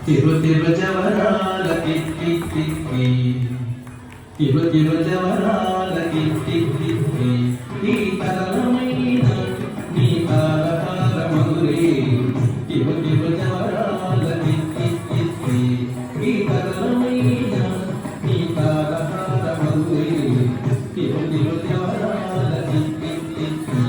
తిరు తిరు జవరాల kitty kitty తిరు తిరు జవరాల kitty kitty ఈ తరమైన నీ తారహార మధురే తిరు తిరు జవరాల kitty kitty ఈ తరమైన నీ తారహార మధురే తిరు తిరు జవరాల కిట్టి కిట్టి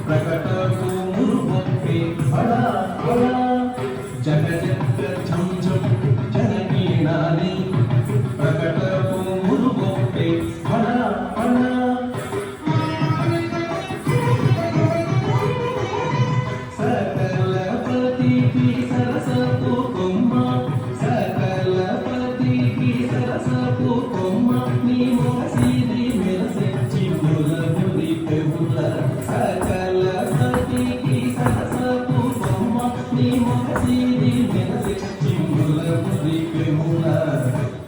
ప్రకటకు మురుగొప్పే బడా బడా జగ జగ ఝం ఝం జనకీనాని ప్రకటకు మురుగొప్పే బడా బడా సకలపతికి సరసపు కొమ్మ సకలపతికి సరసపు కొమ్మ నీ మొగసిది మెరసె చిగుల మురి పెవుల సకలపతికి సరసపు కొమ్మ నీ మొగసిది మెరసె చిగుల మురి పెవుల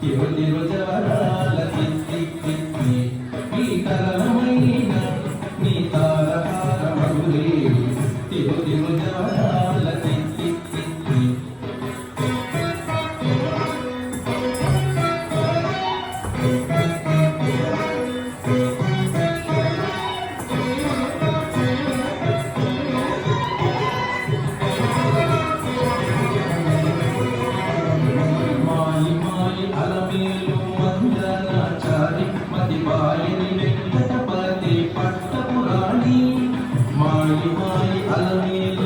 తిరు తిరు జవరాల కిట్టి కిట్టి ఈ తరమైన నీ తారహార మధురే తిరు తిరు జవరాల కిట్టి కిట్టి మాయి మాయి అలమేలు మందనాచారి మతి బాయిని వెంకటపతి పట్టపురాణి మాయి మాయి అలమేలు